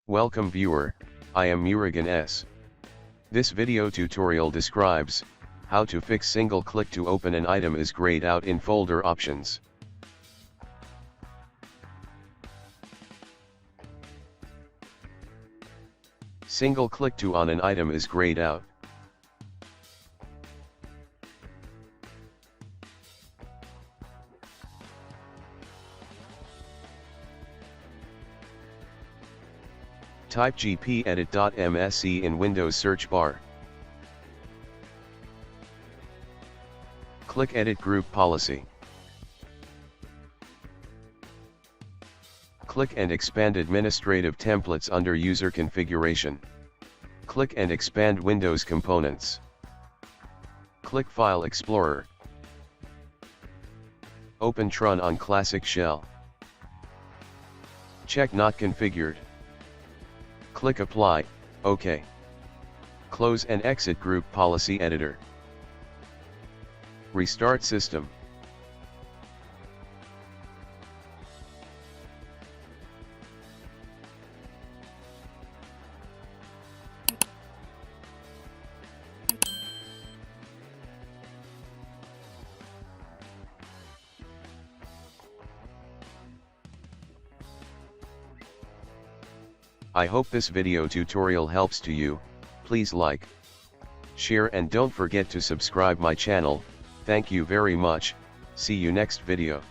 Welcome viewer, I am Murugan S. This video tutorial describes how to fix single click to open an item is grayed out in folder options. Single click to on an item is grayed out. Type gpedit.msc in Windows search bar. Click Edit Group Policy. Click and expand Administrative Templates under User Configuration. Click and expand Windows Components. Click File Explorer. Open Trun on Classic Shell. Check Not Configured. Click Apply, OK. Close and exit Group Policy Editor. Restart system. I hope this video tutorial helps to you. Please like, share and don't forget to subscribe my channel. Thank you very much. See you next video.